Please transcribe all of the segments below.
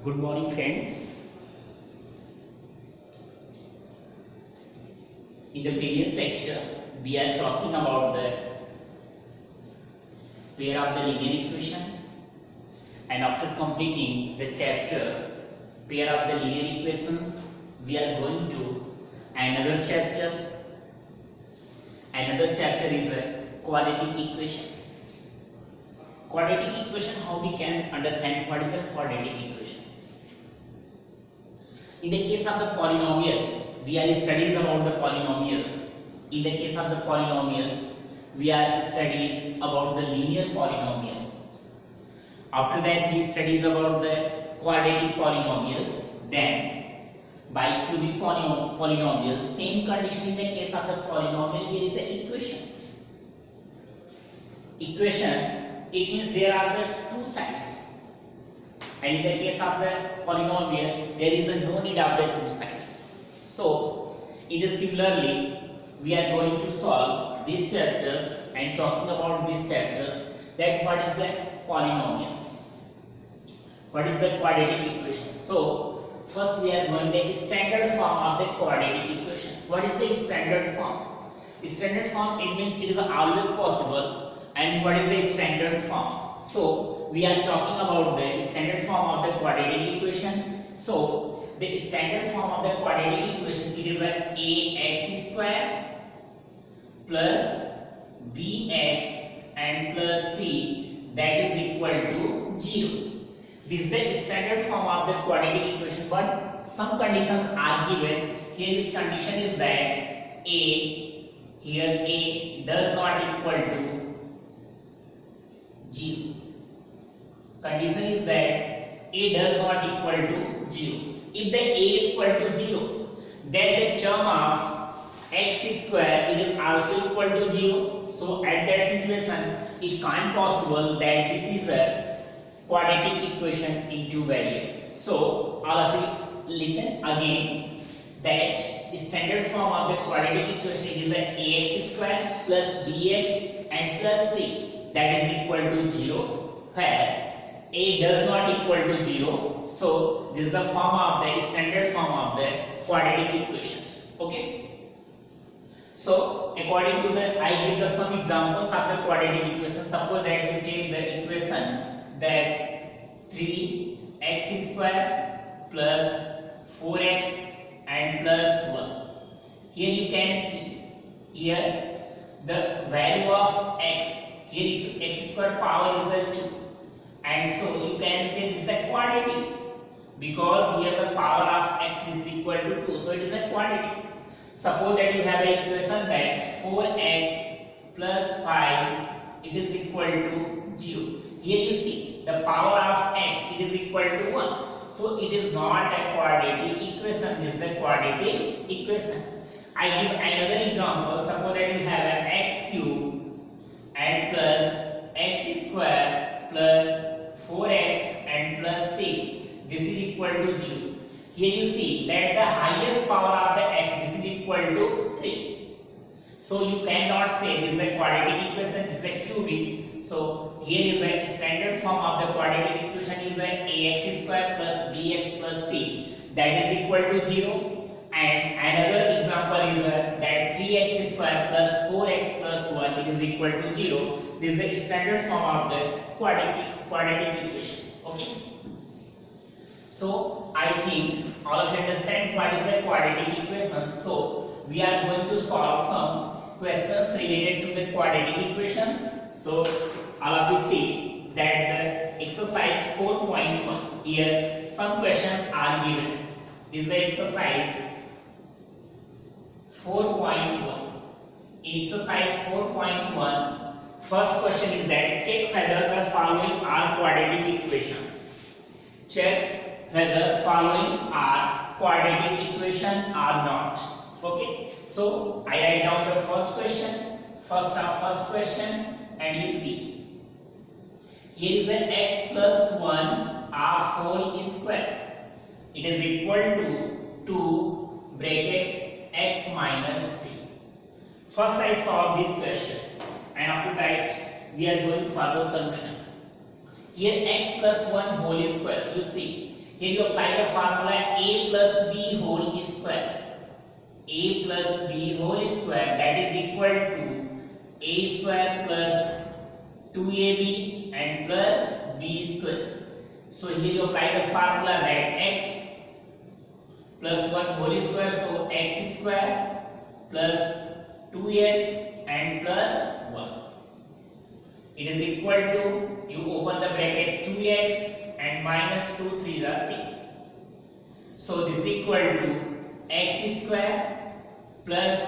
Good morning, friends. In the previous lecture, we are talking about the pair of the linear equation, and after completing the chapter pair of the linear equations, we are going to another chapter. Another chapter is a quadratic equation. Quadratic equation, how we can understand what is a quadratic equation? In the case of the polynomial, we are studies about the polynomials. In the case of the polynomials, we are studies about the linear polynomial. After that, we studies about the quadratic polynomials. Then, by cubic polynomials, same condition in the case of the polynomial. Here is the equation. Equation, it means there are the two sides. And in the case of the polynomial, there is no need of the two sides. So, similarly, we are going to solve these chapters and talking about these chapters, that what is the polynomials, what is the quadratic equation. So, first we are going to the standard form of the quadratic equation. What is the standard form? Standard form, it means it is always possible. And what is the standard form? So, we are talking about the standard form of the quadratic equation. So, the standard form of the quadratic equation, it is a ax square plus bx and plus c, that is equal to 0. This is the standard form of the quadratic equation, but some conditions are given. Here this condition is that a does not equal to 0. Condition is that a does not equal to 0. If the a is equal to 0, then the term of x square, it is also equal to 0. So at that situation, it can't possible that this is a quadratic equation in two variables. So all of you listen again, that the standard form of the quadratic equation is a ax square plus bx and plus c, that is equal to 0, where a does not equal to 0. So this is the form of the standard form of the quadratic equations. Okay. So according to the, I give the some examples of the quadratic equation. Suppose that you take the equation that 3x square plus 4x and plus 1. Here you can see, here the value of x, here is x square power is 2. And so you can say this is the quadratic, because here the power of x is equal to 2, so it is a quadratic. Suppose that you have an equation that 4x plus 5, it is equal to 0. Here you see the power of x, it is equal to 1. So it is not a quadratic equation, this is the quadratic equation. I give another example. Suppose that you have an x cube and plus x square plus 4x and plus 6, this is equal to 0. Here you see that the highest power of the x, this is equal to 3. So you cannot say this is a quadratic equation, this is a cubic. So here is a standard form of the quadratic equation is a ax square plus bx plus c, that is equal to 0. And another example is that 3x square plus 4x plus 1, it is equal to 0. This is the standard form of the quadratic equation. Okay. So I think all of you understand what is a quadratic equation. So we are going to solve some questions related to the quadratic equations. So all of you see that the exercise 4.1, here some questions are given. This is the exercise 4.1. In exercise 4.1, first question is that check whether the following are quadratic equations. Check whether followings are quadratic equation or not. Okay. So I write down the first question, first question, and you see. Here is an x plus 1 half whole square. It is equal to 2 bracket x minus 3. First I solve this question, and after that we are going for the solution. Here x plus 1 whole square, you see Here you apply the formula a plus b whole square. A plus b whole square, that is equal to a square plus 2ab and plus b square. So here you apply the formula that x plus 1 whole square, so x square plus 2x and plus 1. It is equal to, you open the bracket, 2x and minus 2 3s are 6. So this is equal to x square plus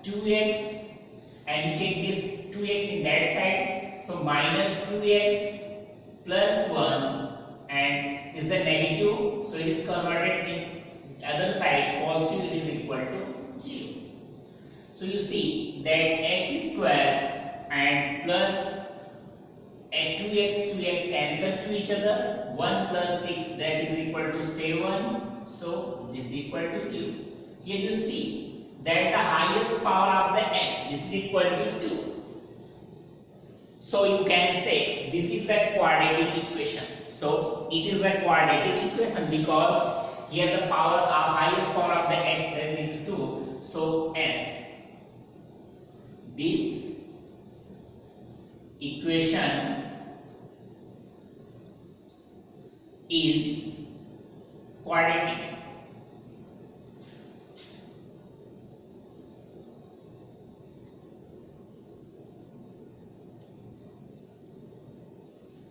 2x, and you take this 2x in that side, so minus 2x plus 1, and is the negative, so it is converted in other side positive, it is equal to 0. So you see that x square and plus 2x cancel to each other, 1 plus 6, that is equal to 7, so this is equal to 2. Here you see that the highest power of the x, this is equal to 2. So you can say this is the quadratic equation. So it is a quadratic equation because here the power of highest power of the x, that is 2. So s, this equation is quadratic.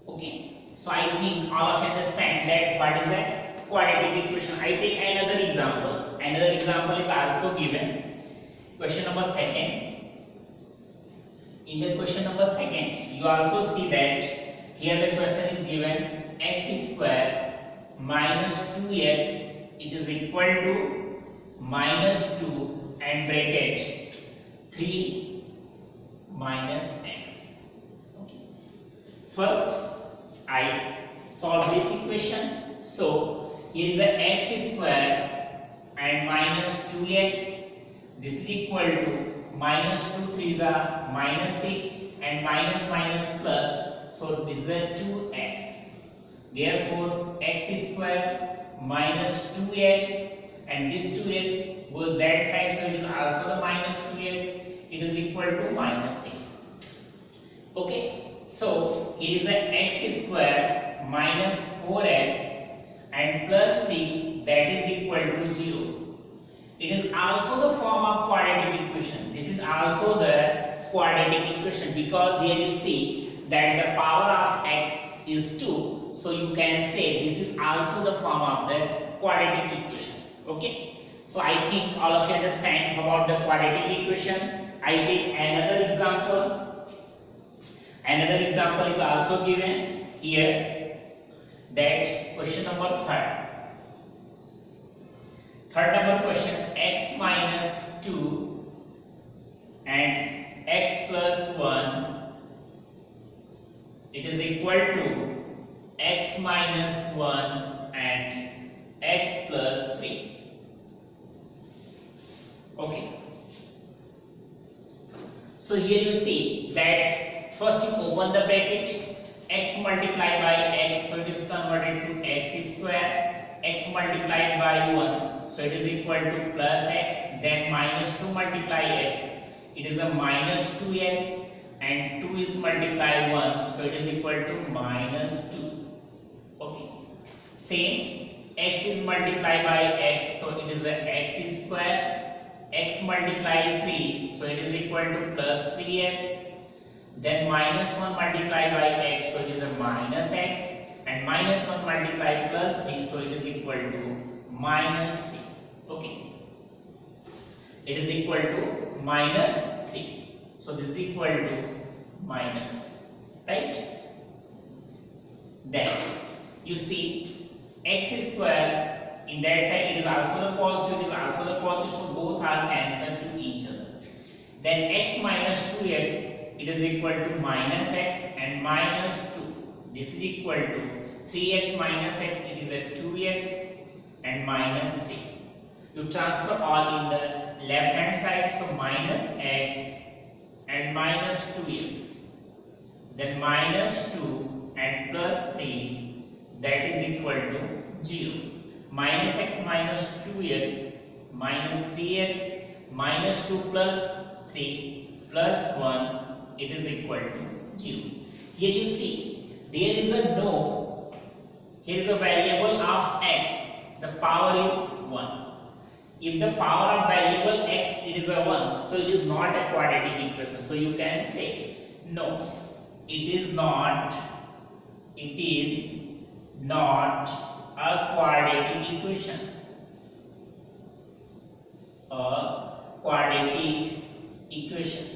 Okay, so I think all of you understand that what is a quadratic equation. I take another example. Another example is also given. Question number second. In the question number second, you also see that here the question is given x square minus 2x, it is equal to minus 2 and bracket 3 minus x. Okay. First, I solve this equation. So here is the x square and minus 2x. This is equal to minus 2 3s are minus 6 and minus minus plus. So this is a 2x. Therefore x square minus 2x, and this 2x goes that side, so it is also the minus 2x. It is equal to minus 6. Okay. So here is a x square minus 4x and plus 6, that is equal to 0. It is also the form of quadratic equation. This is also the quadratic equation because here you see that the power of x is 2. So you can say this is also the form of the quadratic equation. Okay. So I think all of you understand about the quadratic equation. I take another example. Another example is also given here, that question number third. Third number question, x minus 2 and x plus 1, it is equal to x minus 1 and x plus 3. Okay. So here you see that first you open the bracket, x multiplied by x, so it is converted to x square, x multiplied by 1, so it is equal to plus x, then minus 2 multiply x, it is a minus 2x, and 2 is multiplied 1, so it is equal to minus 2. Okay. Same, x is multiplied by x, so it is a x square, x multiplied 3, so it is equal to plus 3x, then minus 1 multiplied by x, so it is a minus x, and minus 1 multiplied plus 3, so it is equal to minus 3. Okay. It is equal to minus 3. So this is equal to minus 3. Right? Then you see x square, in that side it is also the positive, it is also the positive, so both are cancelled to each other. Then x minus 2x, it is equal to minus x and minus 2. This is equal to 3x minus x, it is a 2x and minus 3. You transfer all in the left hand side, so minus x and minus 2x. Then minus 2 and plus 3, that is equal to 0. minus x minus 2x minus 3x minus 2 plus 3 plus 1, it is equal to 0. Here you see, there is a no, here is a variable of x, the power is 1. If the power of variable x it is a 1, so it is not a quadratic equation. So you can say no, it is not a quadratic equation. A quadratic equation.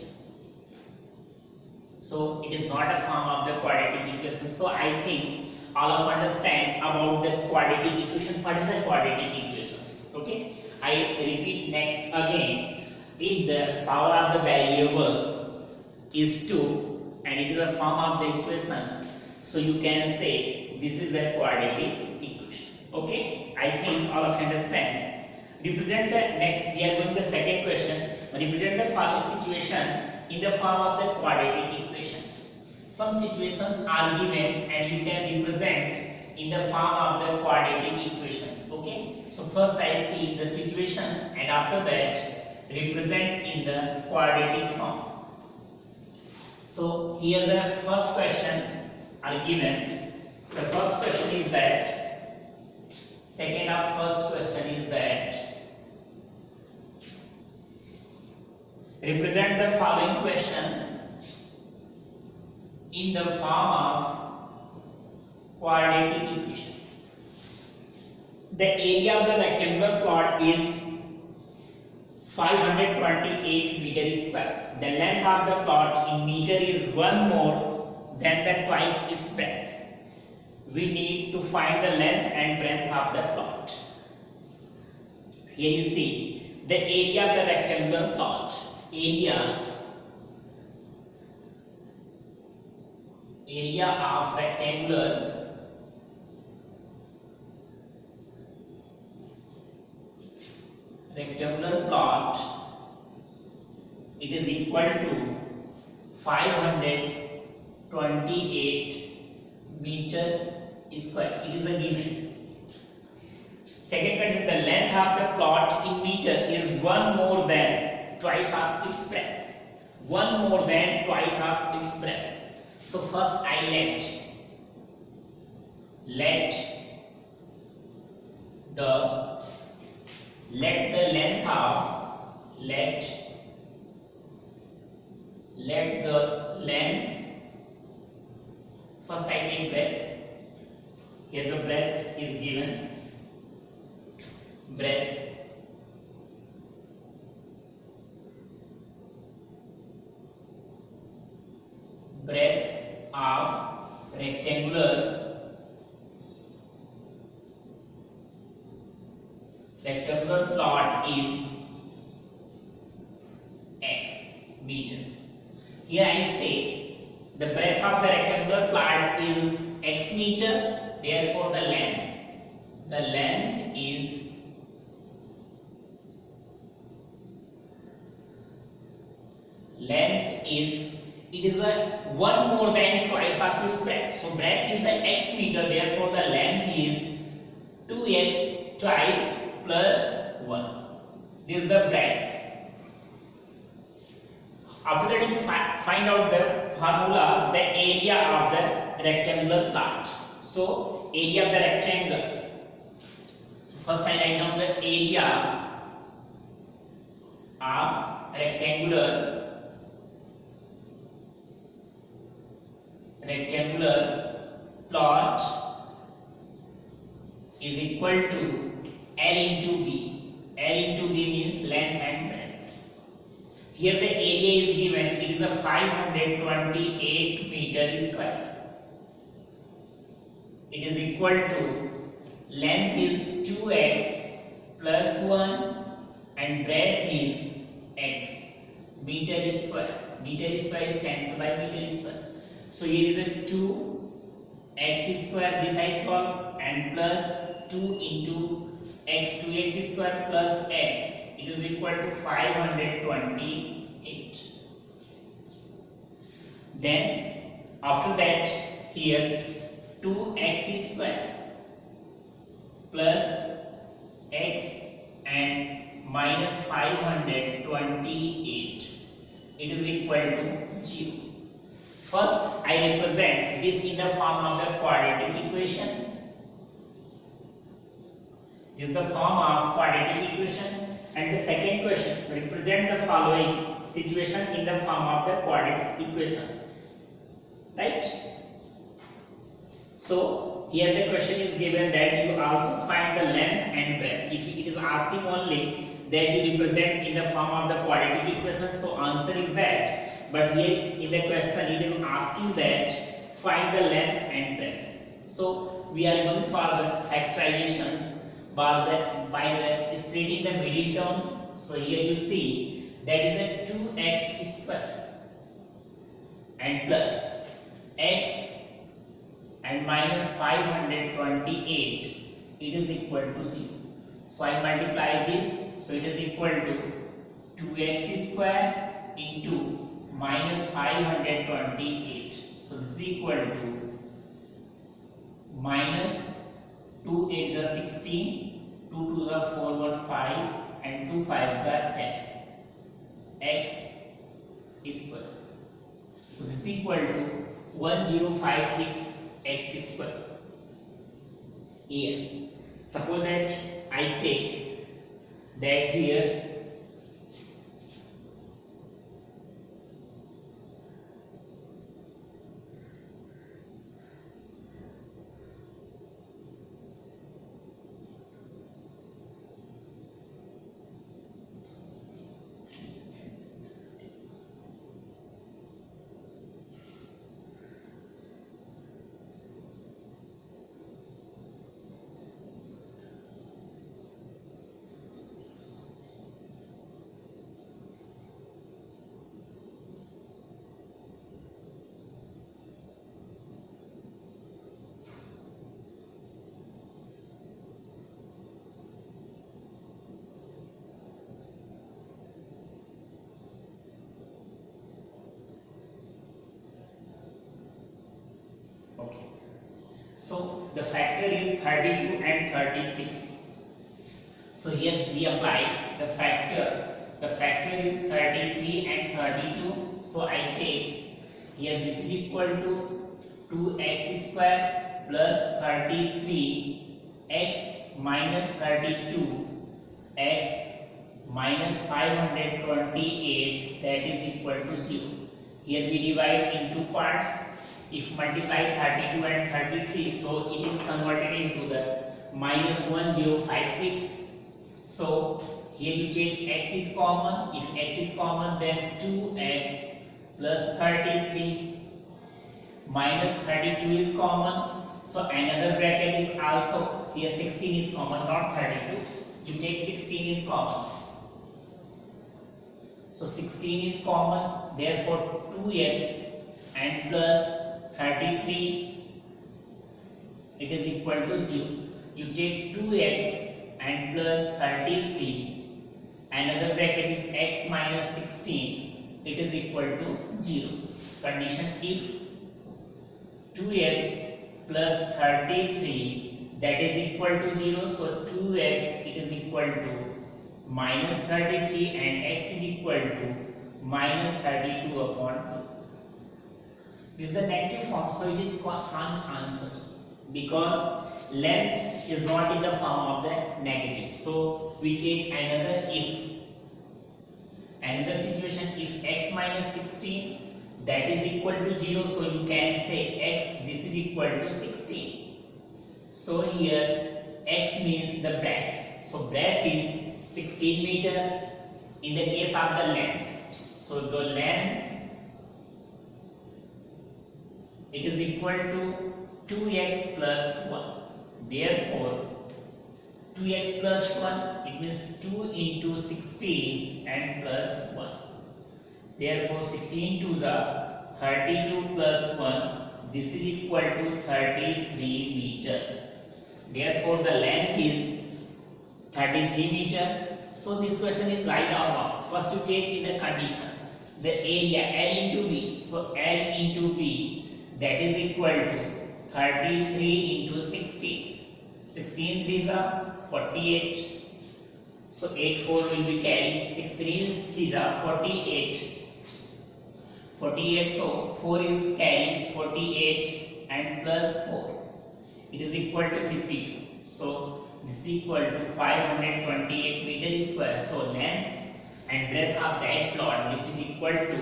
So it is not a form of the quadratic equation. So I think all of understand about the quadratic equation. What is a quadratic equations? Okay. I repeat next again. If the power of the variables is 2 and it is a form of the equation, so you can say this is a quadratic equation. Okay, I think all of you understand. Represent the next, we are going to the second question. Represent the following situation in the form of the quadratic equation. Some situations are given and you can represent in the form of the quadratic equation. Okay, so first I see the situations and after that represent in the quadratic form. So here the first question are given. The first question is that, second of first question is that, represent the following questions in the form of quadratic equation. The area of the rectangular plot is 528 meter square. The length of the plot in meter is 1 more than the twice its breadth. We need to find the length and breadth of the plot. Here you see the area of the rectangular plot. Area of rectangular plot, it is equal to 528 meter square. It is a given. Second question, the length of the plot in meter is 1 more than twice of its breadth. 1 more than twice of its breadth. So first I let the length first I take breadth. Here the breadth is given. Breadth of rectangular plot is x meter. Here I say the breadth of the rectangular plot is x meter, therefore the length is it is a 1 more than twice of its breadth. So breadth is a x meter, therefore the length is 2x twice plus 1. This is the breadth. After that you find out the formula, the area of the rectangular plot. So area of the rectangle. So first I write down the area of rectangular plot is equal to L into B. L into B means length and breadth. Here the area is given, it is a 528 meter square. It is equal to length is 2x plus 1 and breadth is x meter square. Meter square is cancelled by meter square. So here is a 2x square, this I solve, and plus 2 into x, 2x square plus x, it is equal to 528. Then after that here 2x square plus 528. It is equal to 0. First, I represent this in the form of the quadratic equation. This is the form of quadratic equation. And the second question, represent the following situation in the form of the quadratic equation. Right? So, here the question is given that you also find the length and breadth. If it is asking only that you represent in the form of the quadratic equation, so answer is that. But here in the question it is asking that find the length and breadth. So we are going for the factorizations by the splitting the middle terms. So here you see that is a 2x square and plus x and minus 528, it is equal to 0. So I multiply this, so it is equal to 2x square into minus 528. So this is equal to minus 2 8s are 16, 2 2s are 4 1 5, and 2 5s are 10. X square. So this is equal to 1056 x square. Here, suppose that I take that here so the factor is 32 and 33. So here we apply the factor. The factor is 33 and 32. So I take here this is equal to 2x square plus 33 x minus 32 x minus 528, that is equal to 0. Here we divide into parts. If multiply 32 and 33, so it is converted into the minus 1056. So here you take x is common. If x is common, then 2x plus 33 minus 32 is common. So another bracket is also here 16 is common, not 32. You take 16 is common. So 16 is common. Therefore 2x and plus 33, it is equal to 0. You take 2x and plus 33, another bracket is x minus 16, it is equal to 0. Condition if 2x plus 33, that is equal to 0, so 2x it is equal to minus 33 and x is equal to minus 32 upon 2. This is the negative form, so it is can't answer because length is not in the form of the negative. So we take another if. Another situation, if x minus 16, that is equal to 0, so you can say x, this is equal to 16. So here x means the breadth. So breadth is 16 meter in the case of the length. So the length, it is equal to 2x plus 1. Therefore 2x plus 1, it means 2 into 16 and plus 1. Therefore 16 2s are 32 plus 1. This is equal to 33 meter. Therefore the length is 33 meter. So this question is right or wrong. First you take in the condition the area L into B. So L into B, that is equal to 33 into 16. 16 3s are 48. So 8 4 will be carried. 6 3 3 are 48. 48, so 4 is carried. 48 and plus 4. It is equal to 52. So this is equal to 528 meter square. So length and breadth of that plot, this is equal to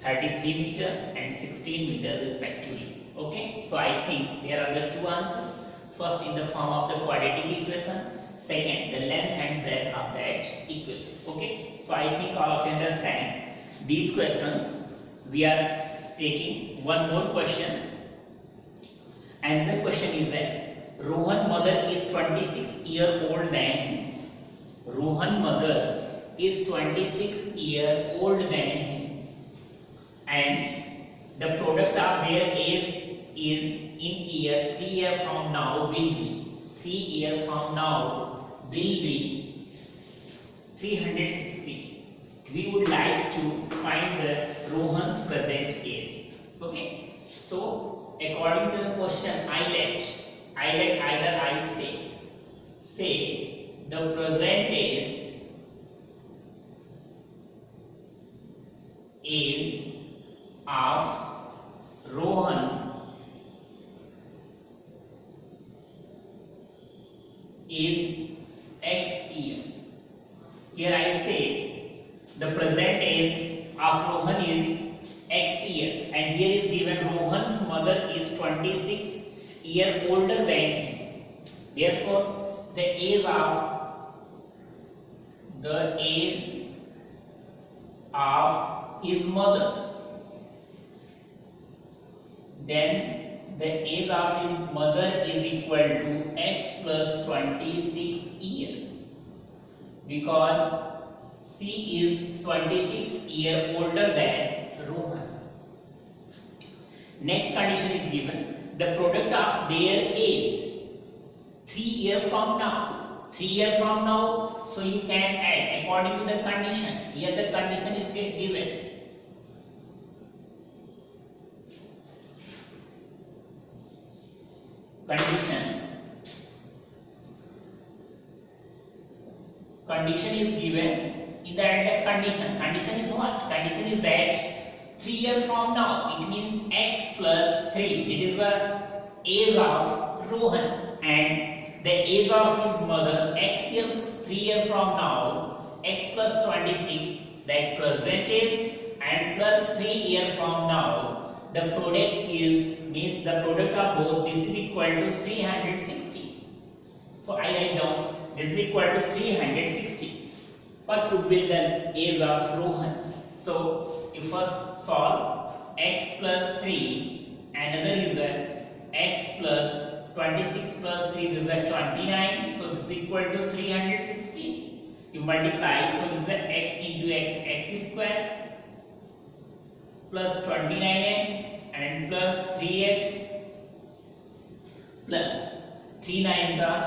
33 meter and 16 meter respectively. Okay, so I think there are the two answers. First in the form of the quadratic equation, second the length and breadth of that equation. Okay, so I think all of you understand these questions. We are taking one more question, and the question is that Rohan mother is 26-year-old than him. Rohan mother is 26-year-old than him, and the product of their age is in year 3 years from now will be 3 years from now will be 360. We would like to find the Rohan's present age. Okay, so according to the question, I let either I say the present age is of Rohan is X year. Here I say the present age of Rohan is X year, and here is given Rohan's mother is 26 year older than him. Therefore, the age of his mother, then the age of his mother is equal to X plus 26 year, because she is 26 year older than Rohan. Next condition is given, the product of their age 3 years from now. 3 years from now, so you can add according to the condition. Here the condition is given. Condition is given in that condition. Condition is what? Condition is that 3 years from now, it means X plus 3. It is the age of Rohan, and the age of his mother X years 3 years from now, X plus 26, that present age, and plus 3 years from now, the product is means the product of both. This is equal to 360. So I write down this is equal to 360. What would be the age of Rohan? So you first solve X plus 3, another is X plus 26 plus 3, this is 29. So this is equal to 360. You multiply, so this is X into X square plus 29x and plus 3x plus 3 9s are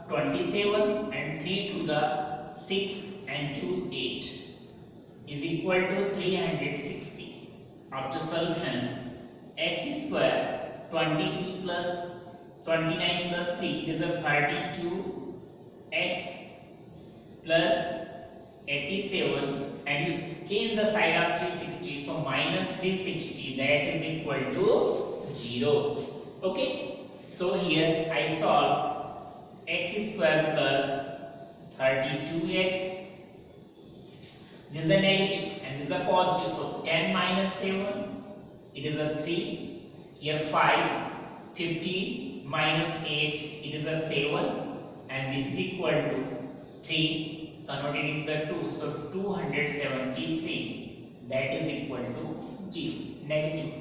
27 and 3 2s are 6 and 2 8 is equal to 360. After solution, X square 23 plus 29 plus 3 is a 32x plus 87, and you change the side of 360, so minus 360, that is equal to 0. Okay, so here I solve x square plus 32x, this is a negative and this is a positive, so 10 minus 7, it is a 3, here 5, 15 minus 8, it is a 7, and this is equal to 3 converted into the 2, so 273, that is equal to 0, negative,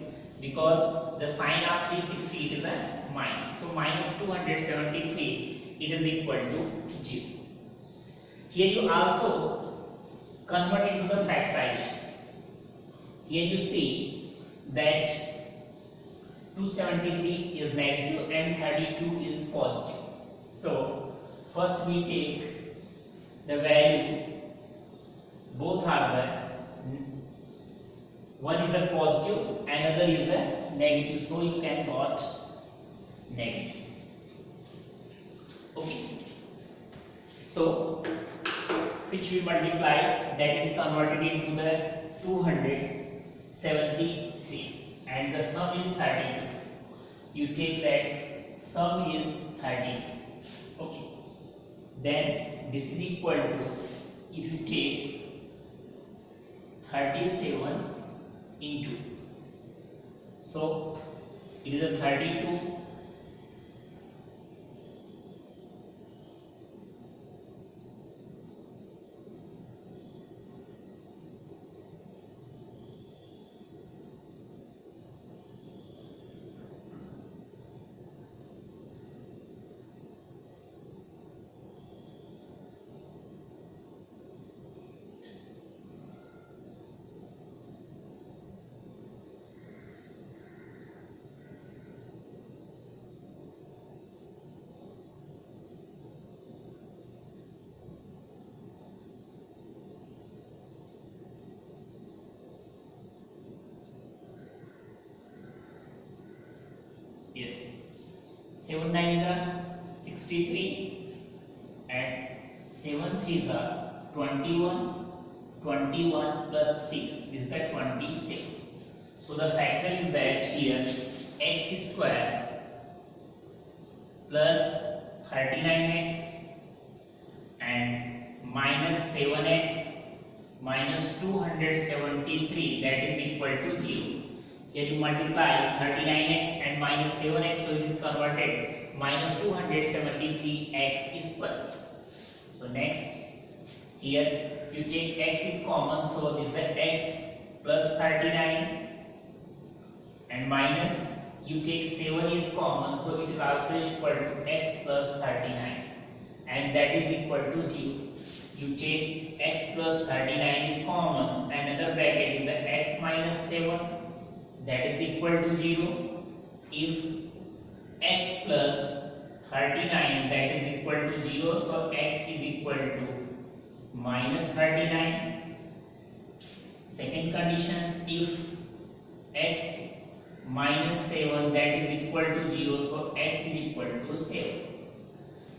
because the sign of 360 it is a minus, so minus 273 it is equal to 0. Here you also convert into the factorization. Here you see that 273 is negative and 32 is positive. So first we take the value, both are the one is a positive, another is a negative, so you can got negative. Okay, so which we multiply, that is converted into the 273, and the sum is 30. You take that sum is 30. Okay, then this is equal to, if you take 37 into, so it is a 32 yes, 7 9s are 63 and 7 3s are 21. 21 plus 6 is the 27. So the factor is that here x square plus 39x and minus 7x minus 273, that is equal to 0. Here you multiply 39x and minus 7x, so it is converted minus 273x square. So next, here you take x is common, so this is x plus 39 and minus, you take 7 is common, so it is also equal to x plus 39, and that is equal to 0. You take x plus 39 is common, another bracket is the x minus 7, that is equal to 0. If x plus 39, that is equal to 0, so x is equal to minus 39. Second condition, if x minus 7, that is equal to 0, so x is equal to 7.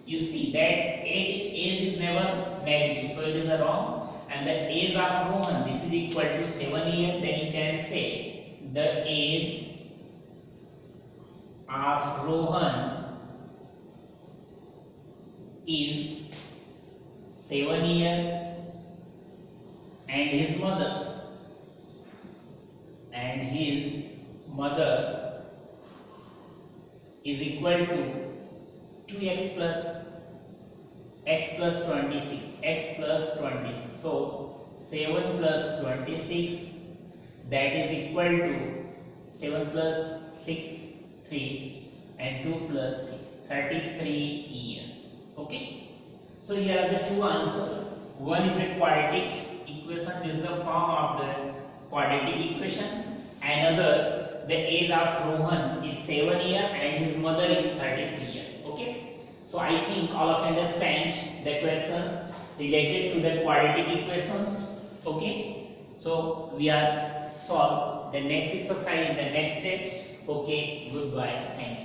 You see that age is never negative, so it is wrong, and the age of Rohan, this is equal to 7 years, then you can say the age of Rohan is 7 years, and his mother is equal to 2x plus 26, x plus 26. So 7 plus 26, that is equal to 7 plus 6 3 and 2 plus 3 33 years. Okay, so here are the two answers. One is the quadratic equation, this is the form of the quadratic equation. Another, the age of Rohan is 7 years and his mother is 33 years. Okay, so I think all of you understand the questions related to the quadratic equations. Okay, so we are solved the next exercise in the next step. Okay, goodbye, thank you.